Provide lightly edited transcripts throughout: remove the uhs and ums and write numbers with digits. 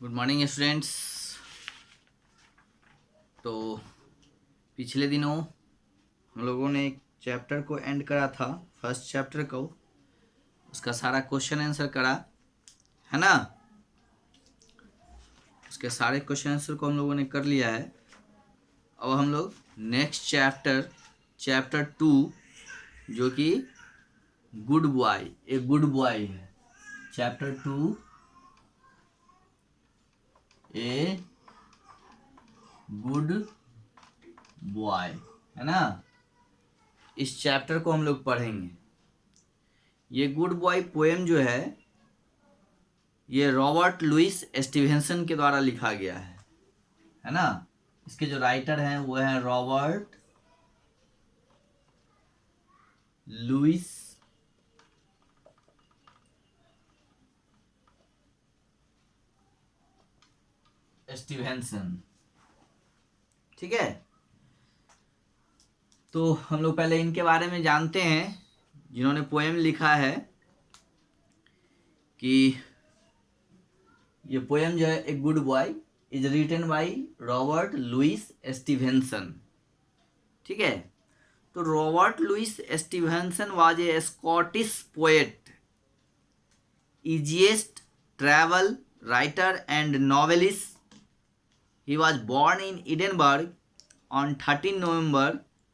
Good morning students. तो पिछले दिनों हम लोगों ने एक चैप्टर को एंड करा था, फर्स्ट चैप्टर को, उसका सारा क्वेश्चन आंसर करा है ना। उसके सारे क्वेश्चन आंसर को हम लोगों ने कर लिया है। अब हम लोग नेक्स्ट चैप्टर 2 जो कि गुड बॉय, एक गुड बॉय है। चैप्टर 2 ए गुड बॉय है ना। इस चैप्टर को हम लोग पढ़ेंगे। ये गुड बॉय पोएम जो है ये रॉबर्ट लुइस स्टीवेंसन के द्वारा लिखा गया है ना। इसके जो राइटर हैं वो है रॉबर्ट लुइस स्टीवेंसन। ठीक है, तो हम लोग पहले इनके बारे में जानते हैं। जिन्होंने पोएम लिखा है कि ये पोएम जो है एक good boy is written by Robert Louis Stevenson. ठीक है, तो Robert Louis Stevenson was a Scottish poet, easiest travel writer and novelist. He was born in Edinburgh on 13 November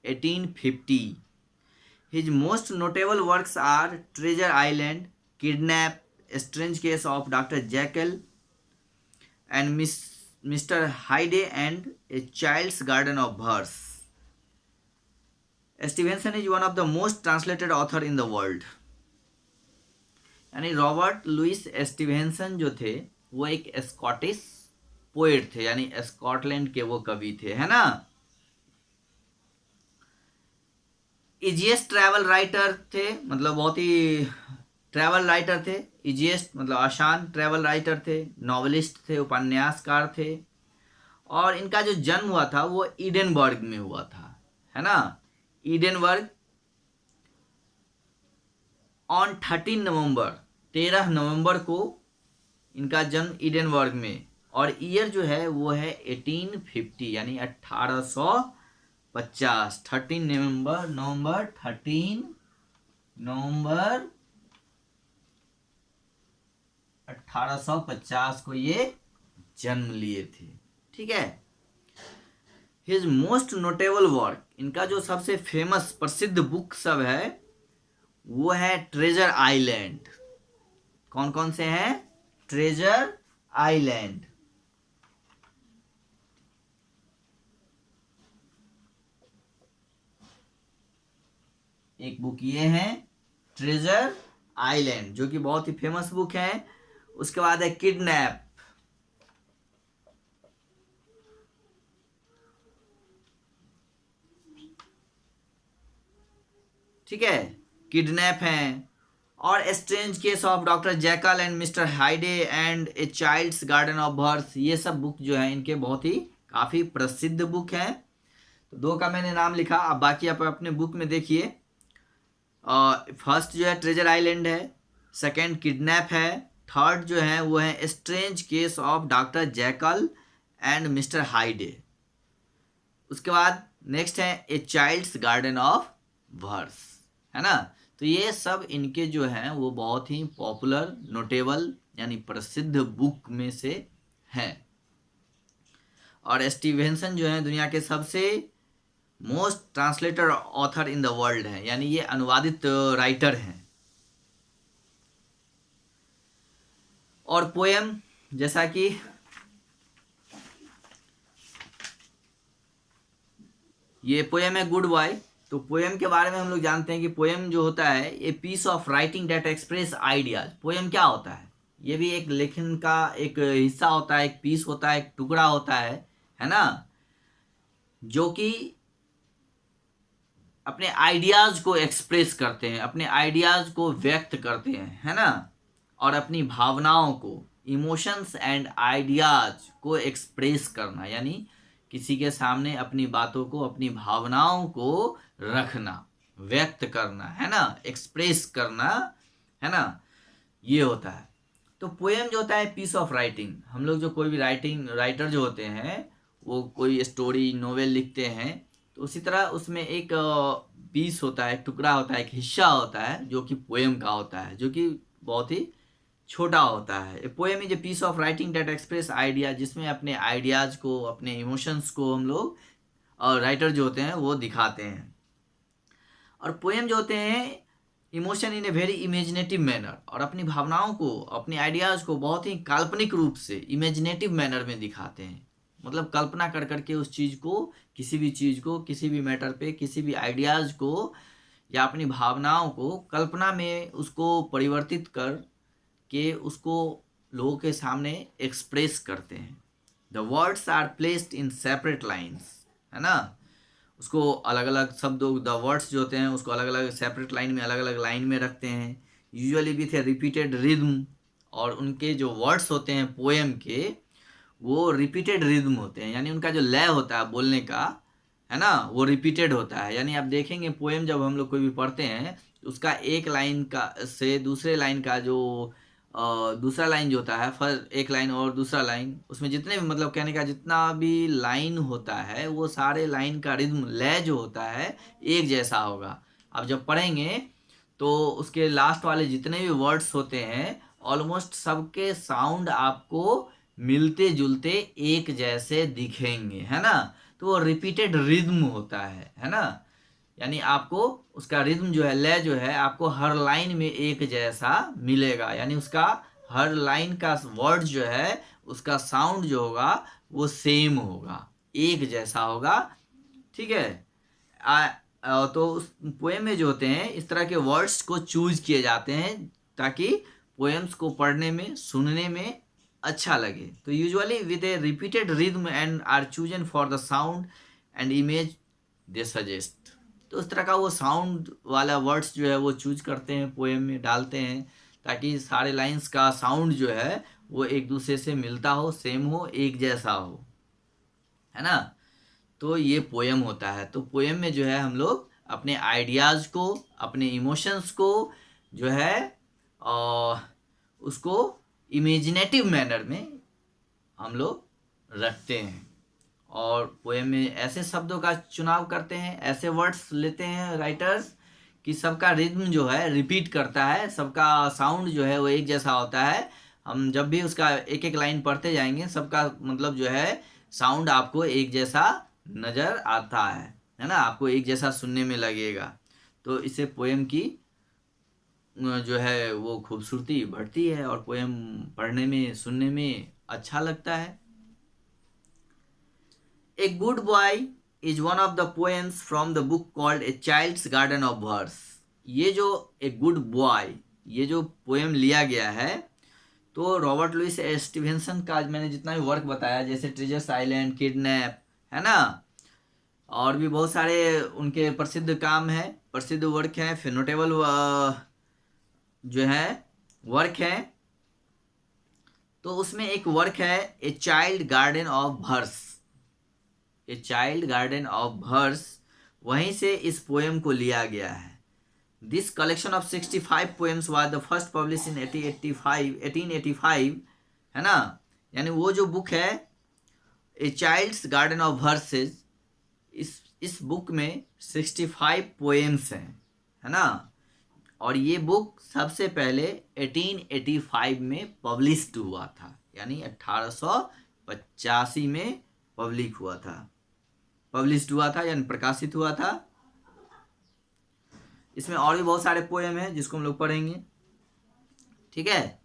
1850. His most notable works are Treasure Island, Kidnap, A Strange Case of Dr. Jekyll, and Mr. Hyde and A Child's Garden of Verse. Stevenson is one of the most translated author in the world. यानी Robert Louis Stevenson जो थे वो एक Scottish poet थे, यानी Scotland के वो कवि थे, है ना। इजिएस्ट ट्रैवल राइटर थे, मतलब बहुत ही ट्रैवल राइटर थे। इजिएस्ट मतलब आसान ट्रैवल राइटर थे, नॉवेलिस्ट थे, उपन्यासकार थे। और इनका जो जन्म हुआ था वो ईडनबर्ग में हुआ था, है ना। ईडनबर्ग ऑन 13 नवंबर को इनका जन्म ईडनबर्ग में, और ईयर जो है वो है 1850 यानी 1850। 13 नवंबर 1850 को ये जन्म लिए थे। ठीक है, हिज मोस्ट नोटेबल वर्क, इनका जो सबसे फेमस प्रसिद्ध बुक सब है वो है ट्रेजर आइलैंड। कौन कौन से हैं? ट्रेजर आइलैंड, एक बुक ये है ट्रेजर आइलैंड जो कि बहुत ही फेमस बुक है। उसके बाद है किडनैप, ठीक है, किडनैप है। और strange case of doctor Jekyll and mister Hyde and a child's garden of verse, ये सब बुक जो है इनके बहुत ही काफ़ी प्रसिद्ध बुक हैं। तो दो का मैंने नाम लिखा, अब बाकी आप अपने बुक में देखिए। फर्स्ट जो है ट्रेजर आइलैंड है, सेकंड किडनैप है, थर्ड जो है वो है strange case of doctor Jekyll and mister Hyde. उसके बाद नेक्स्ट है a child's garden of verse, है ना। तो ये सब इनके जो हैं वो बहुत ही पॉपुलर नोटेबल यानी प्रसिद्ध बुक में से हैं। और स्टीवेंसन जो है दुनिया के सबसे most translated author in the world है, यानी ये अनुवादित राइटर हैं। और पोएम, जैसा कि ये पोएम है गुड बॉय, तो पोएम के बारे में हम लोग जानते हैं कि पोएम जो होता है a piece of writing that express ideas. Poem क्या होता है? ये भी एक लेखन का एक हिस्सा होता है, एक पीस होता है, एक टुकड़ा होता है ना, जो कि अपने आइडियाज को एक्सप्रेस करते हैं, अपने आइडियाज को व्यक्त करते हैं, है ना। और अपनी भावनाओं को, इमोशंस एंड आइडियाज को एक्सप्रेस करना, यानी किसी के सामने अपनी बातों को, अपनी भावनाओं को रखना, व्यक्त करना, है ना, एक्सप्रेस करना, है ना, ये होता है। तो पोएम जो होता है पीस ऑफ राइटिंग, हम लोग जो कोई भी राइटर जो होते हैं वो कोई स्टोरी नोवेल लिखते हैं, तो उसी तरह उसमें एक पीस होता है, टुकड़ा होता है, एक हिस्सा होता है जो कि पोएम का होता है, जो कि बहुत ही छोटा होता है। A poem is a piece of writing that express idea, जिसमें अपने आइडियाज़ को, अपने इमोशंस को हम लोग और राइटर जो होते हैं वो दिखाते हैं। और पोएम जो होते हैं emotion in a very imaginative manner, और अपनी भावनाओं को, अपनी आइडियाज़ को बहुत ही काल्पनिक रूप से इमेजिनेटिव मैनर में दिखाते हैं। मतलब कल्पना कर करके उस चीज़ को, किसी भी चीज़ को, किसी भी मैटर पे, किसी भी आइडियाज़ को या अपनी भावनाओं को कल्पना में उसको परिवर्तित कर के उसको लोगों के सामने एक्सप्रेस करते हैं। The words are placed in separate lines, है ना, उसको अलग अलग शब्दों, द वर्ड्स जो होते हैं उसको अलग अलग सेपरेट लाइन में, अलग अलग लाइन में रखते हैं, usually with A repeated rhythm. और उनके जो वर्ड्स होते हैं पोएम के, वो रिपीटेड रिदम होते हैं, यानी उनका जो लय होता है बोलने का, है ना, वो रिपीटेड होता है। यानी आप देखेंगे पोएम जब हम लोग कोई भी पढ़ते हैं तो उसका एक लाइन का से दूसरे लाइन का जो दूसरा लाइन जो होता है, फर्स्ट एक लाइन और दूसरा लाइन, उसमें जितने भी, मतलब कहने का जितना भी लाइन होता है वो सारे लाइन का रिदम, लय जो होता है एक जैसा होगा। आप जब पढ़ेंगे तो उसके लास्ट वाले जितने भी वर्ड्स होते हैं ऑलमोस्ट सबके साउंड आपको मिलते जुलते एक जैसे दिखेंगे, है ना। तो वो रिपीटेड रिदम होता है ना, यानी आपको उसका रिदम जो है, लय जो है, आपको हर लाइन में एक जैसा मिलेगा, यानी उसका हर लाइन का वर्ड जो है उसका साउंड जो होगा वो सेम होगा, एक जैसा होगा, ठीक है। तो उस पोएम में जो होते हैं इस तरह के वर्ड्स को चूज किए जाते हैं ताकि पोएम्स को पढ़ने में, सुनने में अच्छा लगे। तो usually with a repeated rhythm and are chosen for the sound and image they suggest. तो उस तरह का वो साउंड वाला वर्ड्स जो है वो चूज करते हैं, पोएम में डालते हैं, ताकि सारे लाइंस का साउंड जो है वो एक दूसरे से मिलता हो, सेम हो, एक जैसा हो, है ना। तो ये पोएम होता है। तो पोएम में जो है हम लोग अपने आइडियाज़ को, अपने इमोशंस को जो है उसको इमेजिनेटिव मैनर में हम लोग रखते हैं, और पोएम में ऐसे शब्दों का चुनाव करते हैं, ऐसे वर्ड्स लेते हैं राइटर्स कि सबका रिदम जो है रिपीट करता है, सबका साउंड जो है वो एक जैसा होता है। हम जब भी उसका एक एक लाइन पढ़ते जाएंगे सबका मतलब जो है साउंड आपको एक जैसा नज़र आता है ना, आपको एक जैसा सुनने में लगेगा। तो इससे पोएम की जो है वो खूबसूरती बढ़ती है और पोएम पढ़ने में, सुनने में अच्छा लगता है। A good boy is one of the poems from the book called a child's garden of words. ये जो ए गुड बॉय, ये जो पोएम लिया गया है, तो रॉबर्ट लुइस स्टीवेंसन का मैंने जितना भी वर्क बताया, जैसे ट्रेजर्स आइलैंड, किडनैप, है ना, और भी बहुत सारे उनके प्रसिद्ध काम हैं, प्रसिद्ध वर्क हैं, फिर नोटेबल जो है वर्क है। तो उसमें एक वर्क है a child garden of words, a child garden of words, वहीं से इस पोएम को लिया गया है। This collection of 65 poems was the first publish in 1885, है ना। यानी वो जो बुक है a child's garden of verses, इस बुक में 65 पोएम्स हैं, है ना। और ये बुक सबसे पहले 1885 में पब्लिश्ड हुआ था, यानी 1885 में पब्लिश हुआ था यानी प्रकाशित हुआ था। इसमें और भी बहुत सारे पोएम हैं जिसको हम लोग पढ़ेंगे, ठीक है।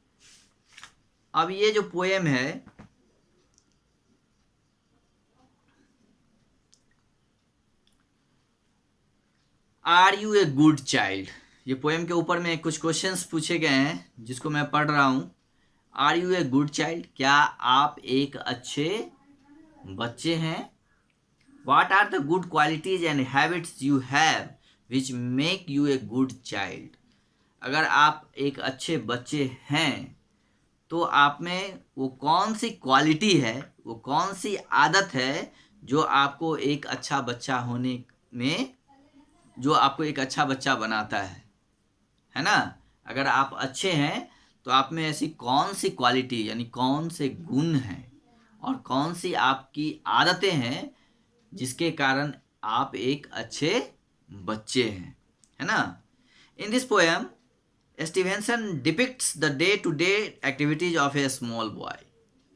अब ये जो पोएम है, are you a good child, ये पोएम के ऊपर में कुछ क्वेश्चंस पूछे गए हैं जिसको मैं पढ़ रहा हूँ। Are you a good child, क्या आप एक अच्छे बच्चे हैं। What are the good qualities and habits you have which make you a good child. अगर आप एक अच्छे बच्चे हैं तो आप में वो कौन सी क्वालिटी है, वो कौन सी आदत है जो आपको एक अच्छा बच्चा होने में, जो आपको एक अच्छा बच्चा बनाता है ना। अगर आप अच्छे हैं तो आप में ऐसी कौन सी क्वालिटी यानी कौन से गुण हैं और कौन सी आपकी आदतें हैं जिसके कारण आप एक अच्छे बच्चे हैं, है ना। In this poem Stevenson depicts the day to day activities of a small boy.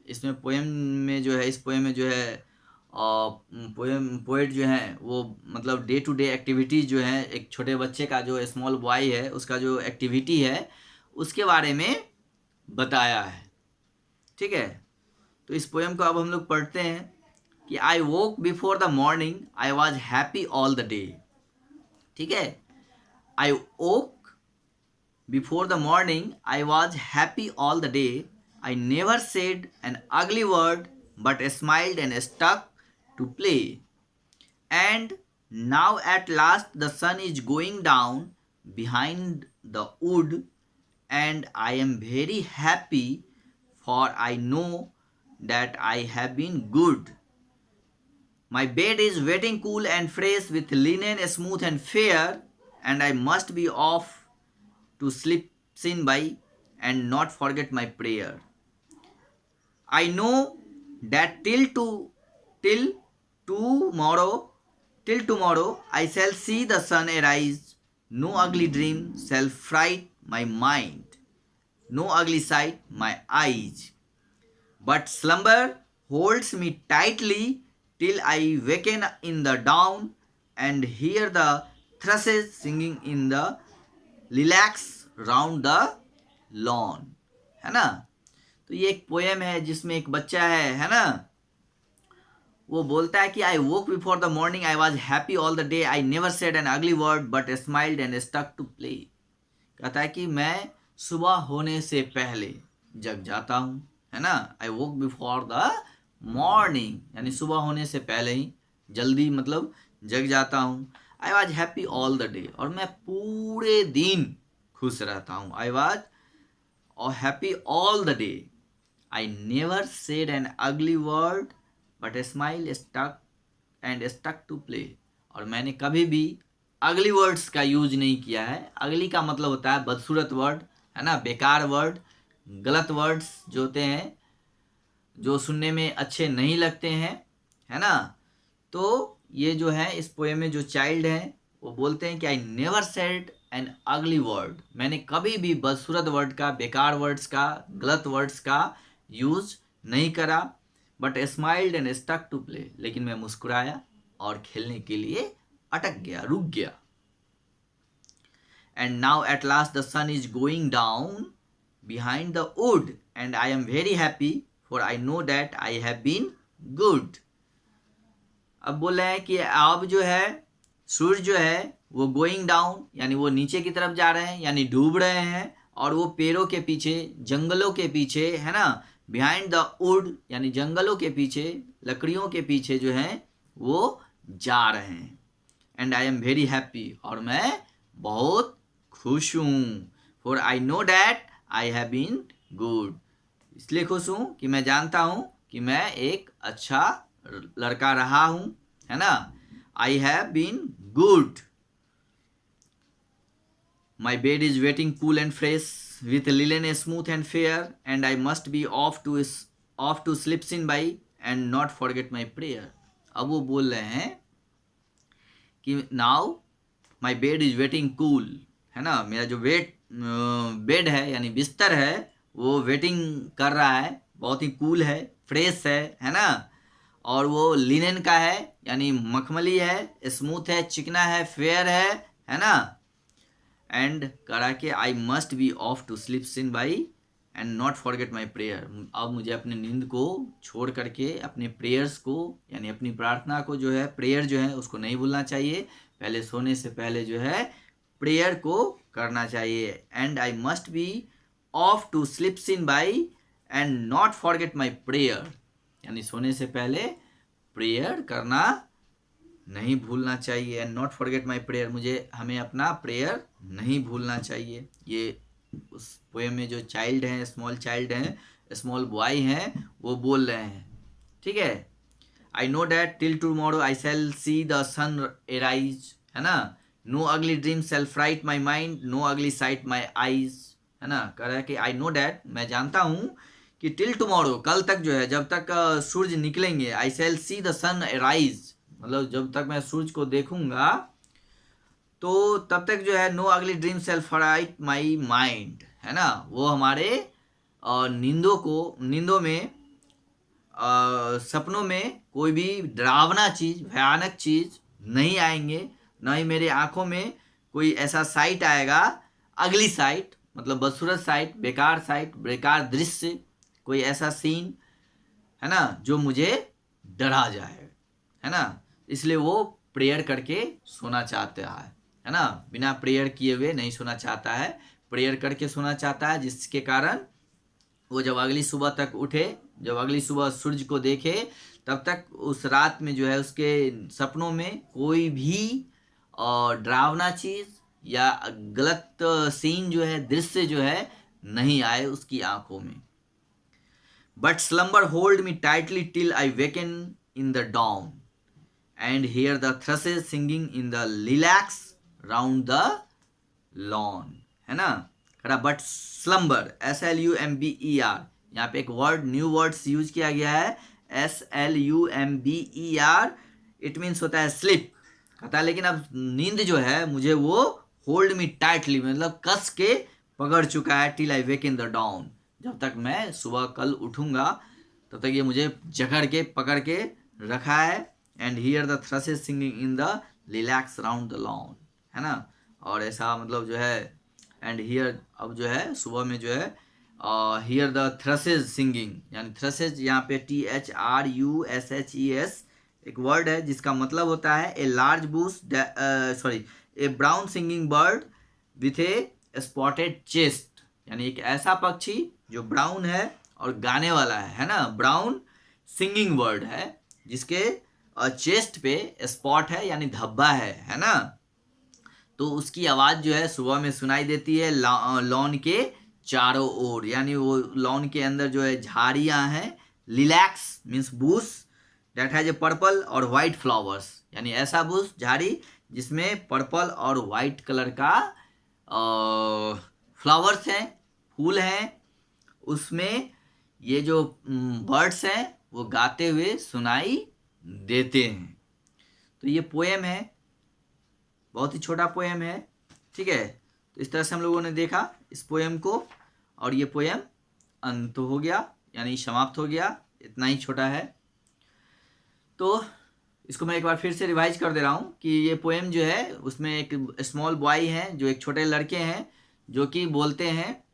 इसमें पोएम में जो है, इस पोएम में जो है पोएट जो है वो मतलब डे टू डे एक्टिविटीज जो है एक छोटे बच्चे का, जो स्मॉल बॉय है उसका जो एक्टिविटी है उसके बारे में बताया है। ठीक है, तो इस पोएम को अब हम लोग पढ़ते हैं कि I woke before the morning I was happy all the day. ठीक है, I woke before the morning I was happy all the day, I never said an ugly word but smiled and stuck to play. And now at last the sun is going down behind the wood, and I am very happy, for I know that I have been good. My bed is wetting cool and fresh with linen smooth and fair, and I must be off to sleep sin by and not forget my prayer. I know that till tomorrow I shall see the sun arise. No ugly dream shall fright my mind, no ugly sight my eyes. But slumber holds me tightly till I waken in the dawn and hear the thrushes singing in the lilacs round the lawn. है ना। तो ये एक poem है जिसमें एक बच्चा है ना, वो बोलता है कि I woke before the morning I was happy all the day, I never said an ugly word but smiled and stuck to play. कहता है कि मैं सुबह होने से पहले जग जाता हूँ, है ना। आई वोक बिफोर द मॉर्निंग यानी सुबह होने से पहले ही जल्दी मतलब जग जाता हूँ। आई was happy all the day, और मैं पूरे दिन खुश रहता हूँ। आई was happy all the day, I never said an ugly word, but a smile stuck to play. और मैंने कभी भी अगली वर्ड्स का यूज नहीं किया है। अगली का मतलब होता है बदसूरत वर्ड, है ना, बेकार वर्ड, गलत वर्ड्स जो होते हैं, जो सुनने में अच्छे नहीं लगते हैं, है ना। तो ये जो है इस पोएम में जो चाइल्ड है वो बोलते हैं कि आई never said an ugly word, मैंने कभी भी बदसूरत वर्ड का, बेकार वर्ड्स का, गलत वर्ड्स का यूज नहीं करा, but smiled and stuck to play, लेकिन मैं मुस्कुराया और खेलने के लिए अटक गया, रुक गया। And now at last the sun is going down behind the wood and I am very happy, for I know that I have been good. अब बोल रहे हैं कि अब जो है सूर्य जो है वो गोइंग डाउन यानी वो नीचे की तरफ जा रहे हैं, यानी डूब रहे हैं, और वो पेड़ों के पीछे, जंगलों के पीछे, है ना, बिहाइंड द वुड यानी जंगलों के पीछे, लकड़ियों के पीछे जो है वो जा रहे हैं। And I am very happy, और मैं बहुत खुश हूँ। For I know that I have been good, इसलिए खुश हूँ कि मैं जानता हूँ कि मैं एक अच्छा लड़का रहा हूँ, है ना। I have been good. My bed is waiting cool and fresh with linen smooth and fair, and I must be off to sleep in by and not forget my prayer. अब वो बोल रहे हैं कि now my bed is waiting cool, है ना, मेरा जो बेड है यानी बिस्तर है वो वेटिंग कर रहा है, बहुत ही कूल है, फ्रेश है ना, और वो लिनन का है यानी मखमली है, स्मूथ है, चिकना है, फेयर है ना। एंड करा के I must be off to sleep sin by and not forget my prayer. अब मुझे अपने नींद को छोड़ करके अपने प्रेयर्स को यानी अपनी प्रार्थना को जो है, प्रेयर जो है उसको नहीं भूलना चाहिए। पहले सोने से पहले जो है प्रेयर को करना चाहिए। And I must be off to sleep sin by and not forget my prayer, यानी सोने से पहले प्रेयर करना नहीं भूलना चाहिए। And not forget my prayer, हमें अपना प्रेयर नहीं भूलना चाहिए। ये उस पोएम में जो चाइल्ड हैं, स्मॉल चाइल्ड हैं, स्मॉल बॉय हैं, वो बोल रहे हैं। ठीक है, I know that till tomorrow I shall see the sun arise, है ना। No ugly dream shall fright my mind, no ugly sight my eyes, है ना, कह रहा है कि आई नो डैट, मैं जानता हूँ कि टिल टुमारो, कल तक जो है, जब तक सूरज निकलेंगे, आई shall see the sun rise, मतलब जब तक मैं सूरज को देखूंगा तो तब तक जो है, no ugly dream shall fright my mind, है ना, वो हमारे नींदों में सपनों में कोई भी डरावना चीज, भयानक चीज नहीं आएंगे, न ही मेरे आंखों में कोई ऐसा साइट आएगा, अगली साइट, मतलब बदसूरत साइट, बेकार दृश्य, कोई ऐसा सीन, है ना, जो मुझे डरा जाए, है ना। इसलिए वो प्रेयर करके सोना चाहता है ना, बिना प्रेयर किए हुए नहीं सोना चाहता है, प्रेयर करके सोना चाहता है, जिसके कारण वो जब अगली सुबह तक उठे, जब अगली सुबह सूरज को देखे, तब तक उस रात में जो है उसके सपनों में कोई भी डरावना चीज या गलत सीन जो है, दृश्य जो है, नहीं आए उसकी आंखों में। But slumber hold me tightly till I woken in the dawn and hear the thrushes singing in the lilacs round the lawn, है ना। खड़ा बट स्लम्बर, SLUMBER, यहाँ पे एक वर्ड, न्यू वर्ड्स यूज किया गया है, SLUMBER, इट मीन्स होता है स्लिप, कहता है लेकिन अब नींद जो है मुझे वो होल्ड मी टाइटली, मतलब कस के पकड़ चुका है, till I wake in the down, जब तक मैं सुबह कल उठूंगा तब तक ये मुझे जकड़ के पकड़ के रखा है। And here the thrushes singing in the lilacs round the lawn, है ना, और ऐसा मतलब जो है, एंड हियर, अब जो है सुबह में जो है हियर द थ्रसेस सिंगिंग, यानी थ्रसेस यहाँ पे THRUSHES एक वर्ड है जिसका मतलब होता है a large bush, A brown singing bird with A spotted chest, यानी एक ऐसा पक्षी जो ब्राउन है और गाने वाला है ना, ब्राउन सिंगिंग बर्ड है जिसके चेस्ट पे स्पॉट है, यानी धब्बा है ना, तो उसकी आवाज़ जो है सुबह में सुनाई देती है लॉन के चारों ओर, यानी वो लॉन के अंदर जो है झाड़ियाँ हैं, lilacs means bush that has a purple और वाइट फ्लावर्स, यानी ऐसा बूस, झाड़ी जिसमें पर्पल और वाइट कलर का फ्लावर्स हैं, फूल हैं, उसमें ये जो बर्ड्स हैं वो गाते हुए सुनाई देते हैं। तो ये पोएम है, बहुत ही छोटा पोएम है, ठीक है। तो इस तरह से हम लोगों ने देखा इस पोएम को, और ये पोएम अंत हो गया, यानी समाप्त हो गया, इतना ही छोटा है। तो इसको मैं एक बार फिर से रिवाइज कर दे रहा हूँ कि ये पोएम जो है उसमें एक स्मॉल बॉय हैं, जो एक छोटे लड़के हैं, जो कि बोलते हैं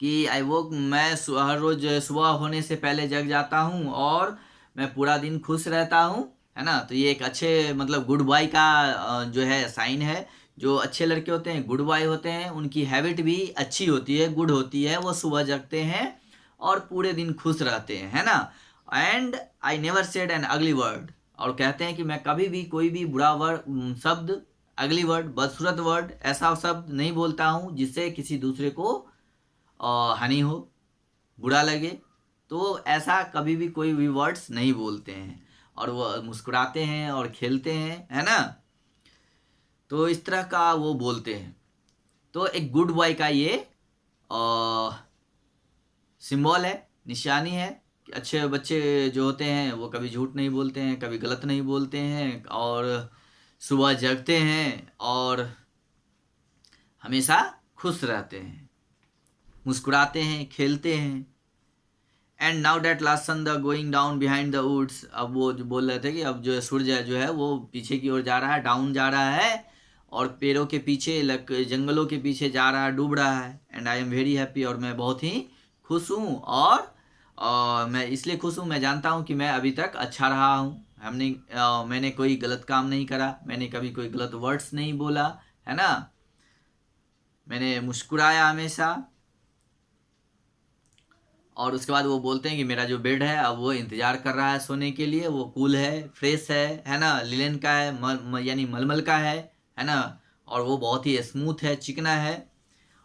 कि मैं हर रोज सुबह होने से पहले जग जाता हूँ और मैं पूरा दिन खुश रहता हूँ, है ना। तो ये एक अच्छे, मतलब गुड बॉय का जो है साइन है। जो अच्छे लड़के होते हैं, गुड बॉय होते हैं, उनकी हैबिट भी अच्छी होती है, गुड होती है, वो सुबह जगते हैं और पूरे दिन खुश रहते हैं, है ना। And I never said an ugly word, और कहते हैं कि मैं कभी भी कोई भी बुरा वर्ड, शब्द, अगली वर्ड, बदसूरत वर्ड, ऐसा शब्द नहीं बोलता हूँ जिससे किसी दूसरे को हानि हो, बुरा लगे, तो ऐसा कभी भी कोई भी वर्ड्स नहीं बोलते हैं, और वो मुस्कुराते हैं और खेलते हैं, है ना। तो इस तरह का वो बोलते हैं। तो एक गुड बॉय का ये सिंबल है, निशानी है कि अच्छे बच्चे जो होते हैं वो कभी झूठ नहीं बोलते हैं, कभी गलत नहीं बोलते हैं, और सुबह जगते हैं और हमेशा खुश रहते हैं, मुस्कुराते हैं, खेलते हैं। And now that last sun the going down behind the woods, अब वो जो बोल रहे थे कि अब जो है सूर्य जो है वो पीछे की ओर जा रहा है, डाउन जा रहा है, और पेड़ों के पीछे, जंगलों के पीछे जा रहा है, डूब रहा है। And I am very happy, और मैं बहुत ही खुश हूँ, और मैं इसलिए खुश हूँ, मैं जानता हूँ कि मैं अभी तक अच्छा रहा हूँ, मैंने कोई गलत काम नहीं करा, मैंने कभी कोई गलत वर्ड्स नहीं बोला, है ना, मैंने मुस्कुराया हमेशा। और उसके बाद वो बोलते हैं कि मेरा जो बेड है अब वो इंतज़ार कर रहा है सोने के लिए, वो कूल है, फ्रेश है ना, लिनन का है, यानी मलमल का है ना, और वो बहुत ही स्मूथ है, चिकना है।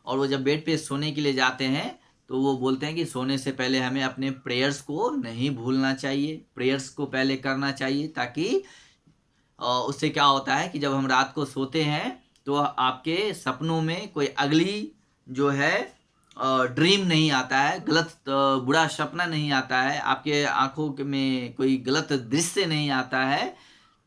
और वो जब बेड पे सोने के लिए जाते हैं तो वो बोलते हैं कि सोने से पहले हमें अपने प्रेयर्स को नहीं भूलना चाहिए, प्रेयर्स को पहले करना चाहिए, ताकि उससे क्या होता है कि जब हम रात को सोते हैं तो आपके सपनों में कोई अगली जो है ड्रीम नहीं आता है, गलत बुरा सपना नहीं आता है, आपके आंखों में कोई गलत दृश्य नहीं आता है,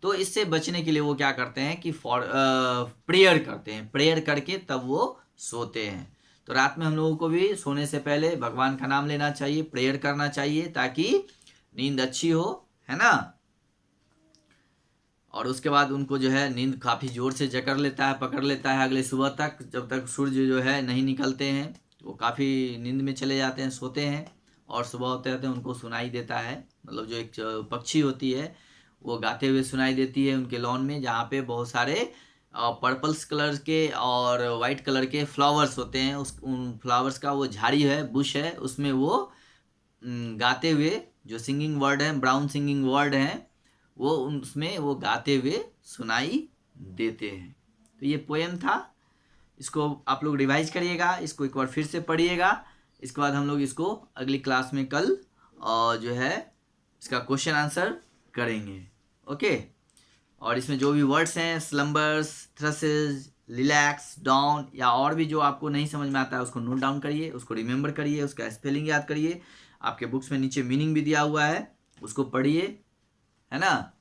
तो इससे बचने के लिए वो क्या करते हैं कि प्रेयर करते हैं, प्रेयर करके तब वो सोते हैं। तो रात में हम लोगों को भी सोने से पहले भगवान का नाम लेना चाहिए, प्रेयर करना चाहिए ताकि नींद अच्छी हो, है ना। और उसके बाद उनको जो है नींद काफ़ी ज़ोर से जकड़ लेता है, पकड़ लेता है अगले सुबह तक, जब तक सूर्य जो है नहीं निकलते हैं वो काफ़ी नींद में चले जाते हैं, सोते हैं। और सुबह होते रहते हैं उनको सुनाई देता है, मतलब जो एक पक्षी होती है वो गाते हुए सुनाई देती है उनके लॉन में, जहाँ पे बहुत सारे पर्पल्स कलर के और वाइट कलर के फ्लावर्स होते हैं। उन फ्लावर्स का वो झाड़ी है, बुश है, उसमें वो गाते हुए जो सिंगिंग वर्ड है, ब्राउन सिंगिंग वर्ड हैं, वो उसमें वो गाते हुए सुनाई देते हैं। तो ये पोएम था, इसको आप लोग रिवाइज करिएगा, इसको एक बार फिर से पढ़िएगा। इसके बाद हम लोग इसको अगली क्लास में कल जो है इसका क्वेश्चन आंसर करेंगे। ओके। और इसमें जो भी वर्ड्स हैं, स्लम्बर्स, थ्रसेस, रिलैक्स, डाउन, या और भी जो आपको नहीं समझ में आता है उसको नोट डाउन करिए, उसको रिमेंबर करिए, उसका स्पेलिंग याद करिए। आपके बुक्स में नीचे मीनिंग भी दिया हुआ है, उसको पढ़िए, है ना।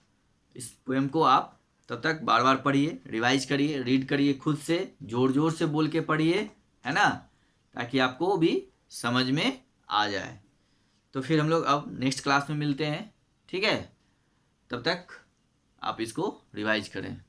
इस पोएम को आप तब तक बार बार पढ़िए, रिवाइज करिए, रीड करिए, खुद से जोर जोर से बोल के पढ़िए, है ना, ताकि आपको भी समझ में आ जाए। तो फिर हम लोग अब नेक्स्ट क्लास में मिलते हैं, ठीक है। तब तक आप इसको रिवाइज करें।